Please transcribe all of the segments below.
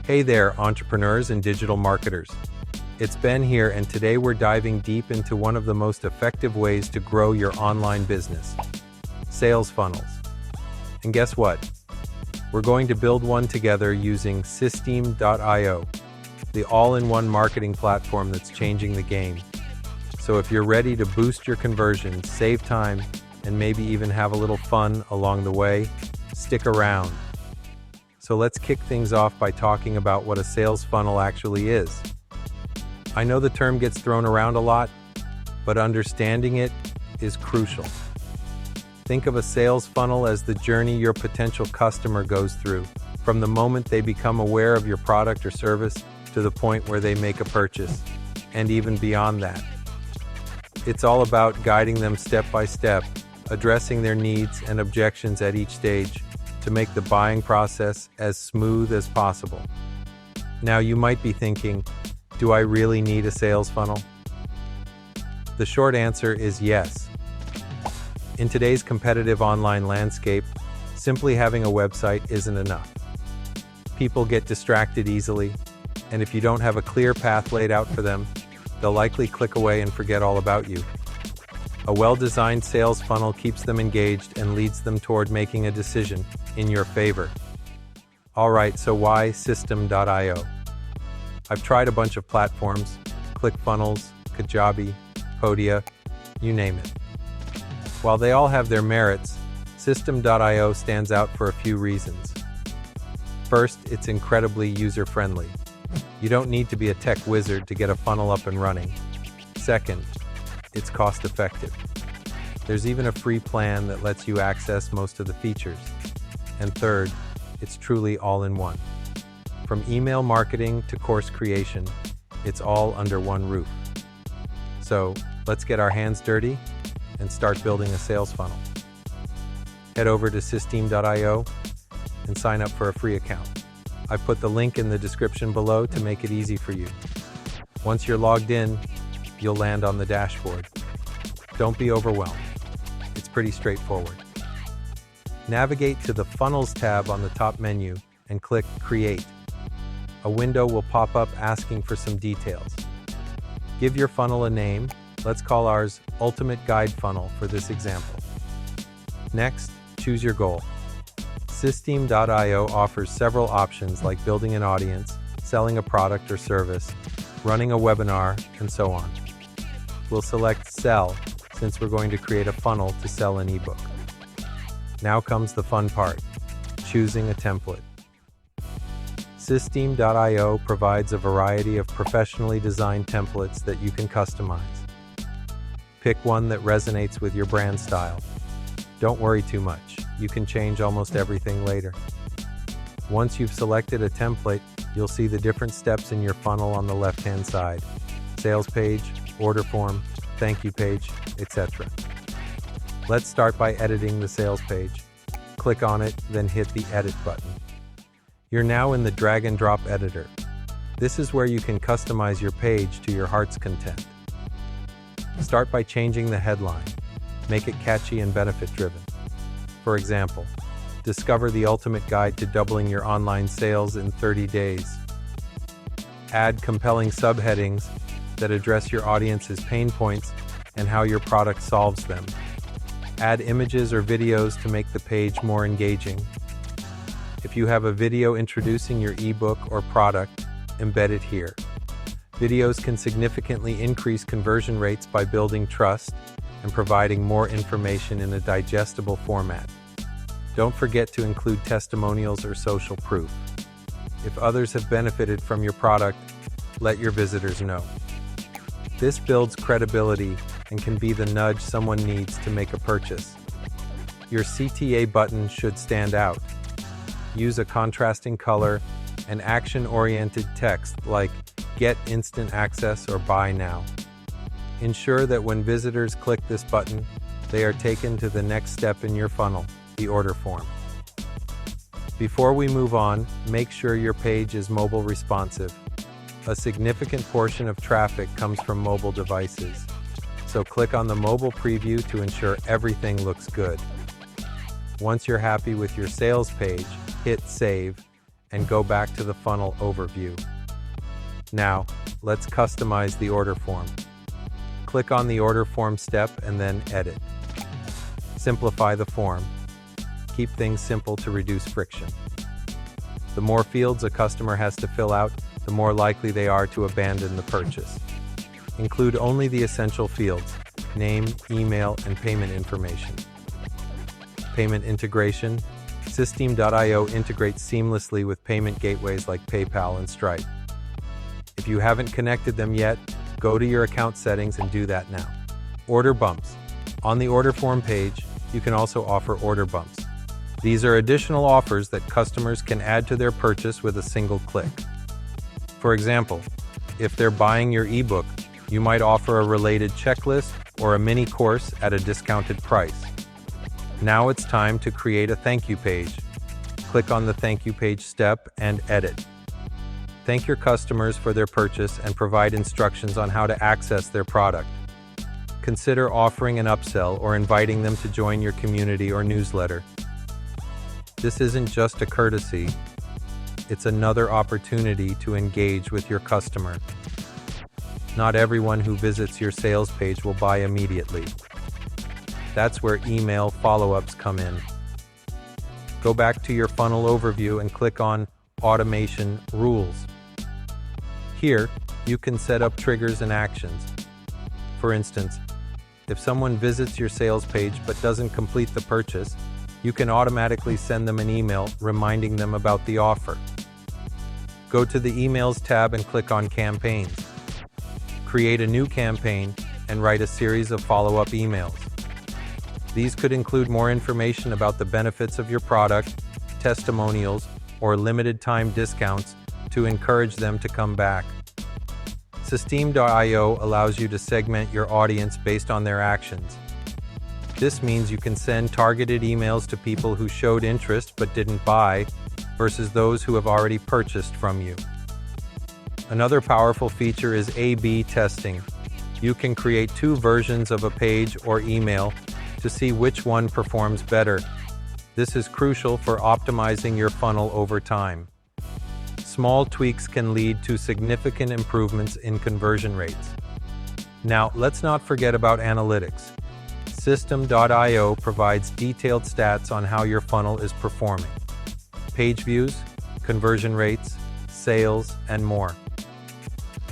Hey there, entrepreneurs and digital marketers. It's Ben here, and today we're diving deep into one of the most effective ways to grow your online business: sales funnels. And guess what? We're going to build one together using Systeme.io, the all-in-one marketing platform that's changing the game. So if you're ready to boost your conversions, save time, and maybe even have a little fun along the way, stick around. So let's kick things off by talking about what a sales funnel actually is. I know the term gets thrown around a lot, but understanding it is crucial. Think of a sales funnel as the journey your potential customer goes through, from the moment they become aware of your product or service to the point where they make a purchase, and even beyond that. It's all about guiding them step by step, addressing their needs and objections at each stage to make the buying process as smooth as possible. Now you might be thinking, do I really need a sales funnel? The short answer is yes. In today's competitive online landscape, simply having a website isn't enough. People get distracted easily, and if you don't have a clear path laid out for them, they'll likely click away and forget all about you. A well-designed sales funnel keeps them engaged and leads them toward making a decision in your favor. Alright, so why Systeme.io? I've tried a bunch of platforms: ClickFunnels, Kajabi, Podia, you name it. While they all have their merits, Systeme.io stands out for a few reasons. First, it's incredibly user-friendly. You don't need to be a tech wizard to get a funnel up and running. Second, it's cost-effective. There's even a free plan that lets you access most of the features. And third, it's truly all-in-one. From email marketing to course creation, it's all under one roof. So, let's get our hands dirty and start building a sales funnel. Head over to Systeme.io and sign up for a free account. I've put the link in the description below to make it easy for you. Once you're logged in, you'll land on the dashboard. Don't be overwhelmed. It's pretty straightforward. Navigate to the Funnels tab on the top menu and click Create. A window will pop up asking for some details. Give your funnel a name. Let's call ours Ultimate Guide Funnel for this example. Next, choose your goal. Systeme.io offers several options like building an audience, selling a product or service, running a webinar, and so on. We'll select Sell, since we're going to create a funnel to sell an ebook. Now comes the fun part: choosing a template. Systeme.io provides a variety of professionally designed templates that you can customize. Pick one that resonates with your brand style. Don't worry too much. You can change almost everything later. Once you've selected a template, you'll see the different steps in your funnel on the left-hand side: sales page, order form, thank you page, etc. Let's start by editing the sales page. Click on it, then hit the Edit button. You're now in the drag and drop editor. This is where you can customize your page to your heart's content. Start by changing the headline. Make it catchy and benefit-driven. For example, discover the ultimate guide to doubling your online sales in 30 days. Add compelling subheadings that address your audience's pain points and how your product solves them. Add images or videos to make the page more engaging. If you have a video introducing your ebook or product, embed it here. Videos can significantly increase conversion rates by building trust and providing more information in a digestible format. Don't forget to include testimonials or social proof. If others have benefited from your product, let your visitors know. This builds credibility and can be the nudge someone needs to make a purchase. Your CTA button should stand out. Use a contrasting color and action-oriented text like "Get instant access" or "Buy now." Ensure that when visitors click this button, they are taken to the next step in your funnel, the order form. Before we move on, make sure your page is mobile responsive. A significant portion of traffic comes from mobile devices, so click on the mobile preview to ensure everything looks good. Once you're happy with your sales page, hit Save and go back to the funnel overview. Now, let's customize the order form. Click on the order form step and then edit. Simplify the form. Keep things simple to reduce friction. The more fields a customer has to fill out, the more likely they are to abandon the purchase. Include only the essential fields: name, email, and payment information. Payment integration. System.io integrates seamlessly with payment gateways like PayPal and Stripe. If you haven't connected them yet, go to your account settings and do that now. Order bumps. On the order form page, you can also offer order bumps. These are additional offers that customers can add to their purchase with a single click. For example, if they're buying your ebook, you might offer a related checklist or a mini course at a discounted price. Now it's time to create a thank you page. Click on the thank you page step and edit. Thank your customers for their purchase and provide instructions on how to access their product. Consider offering an upsell or inviting them to join your community or newsletter. This isn't just a courtesy, it's another opportunity to engage with your customer. Not everyone who visits your sales page will buy immediately. That's where email follow-ups come in. Go back to your funnel overview and click on Automation Rules. Here, you can set up triggers and actions. For instance, if someone visits your sales page but doesn't complete the purchase, you can automatically send them an email reminding them about the offer. Go to the Emails tab and click on Campaigns. Create a new campaign and write a series of follow-up emails. These could include more information about the benefits of your product, testimonials, or limited-time discounts to encourage them to come back. System.io allows you to segment your audience based on their actions. This means you can send targeted emails to people who showed interest but didn't buy, versus those who have already purchased from you. Another powerful feature is A/B testing. You can create two versions of a page or email to see which one performs better. This is crucial for optimizing your funnel over time. Small tweaks can lead to significant improvements in conversion rates. Now, let's not forget about analytics. System.io provides detailed stats on how your funnel is performing: page views, conversion rates, sales, and more.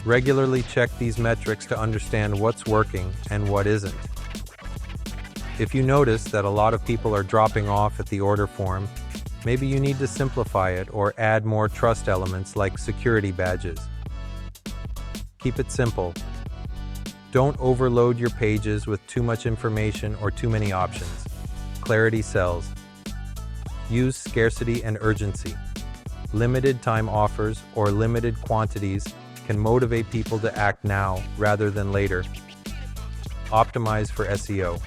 Regularly check these metrics to understand what's working and what isn't. If you notice that a lot of people are dropping off at the order form, maybe you need to simplify it or add more trust elements like security badges. Keep it simple. Don't overload your pages with too much information or too many options. Clarity sells. Use scarcity and urgency. Limited time offers or limited quantities can motivate people to act now rather than later. Optimize for SEO.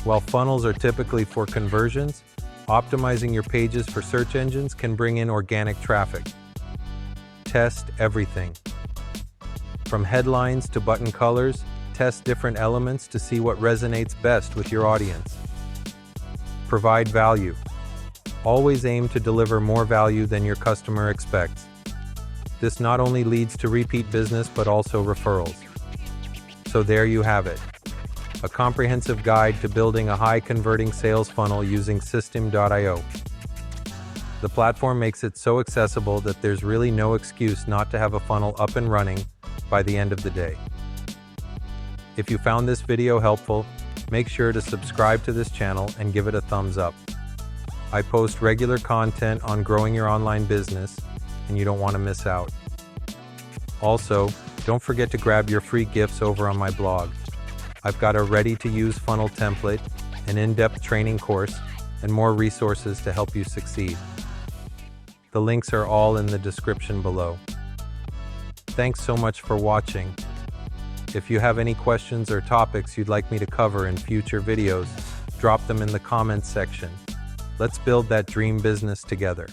While funnels are typically for conversions, optimizing your pages for search engines can bring in organic traffic. Test everything. From headlines to button colors, test different elements to see what resonates best with your audience. Provide value. Always aim to deliver more value than your customer expects. This not only leads to repeat business but also referrals. So there you have it. A comprehensive guide to building a high-converting sales funnel using System.io. The platform makes it so accessible that there's really no excuse not to have a funnel up and running by the end of the day. If you found this video helpful, make sure to subscribe to this channel and give it a thumbs up. I post regular content on growing your online business, and you don't want to miss out. Also, don't forget to grab your free gifts over on my blog. I've got a ready-to-use funnel template, an in-depth training course, and more resources to help you succeed. The links are all in the description below. Thanks so much for watching. If you have any questions or topics you'd like me to cover in future videos, drop them in the comments section. Let's build that dream business together.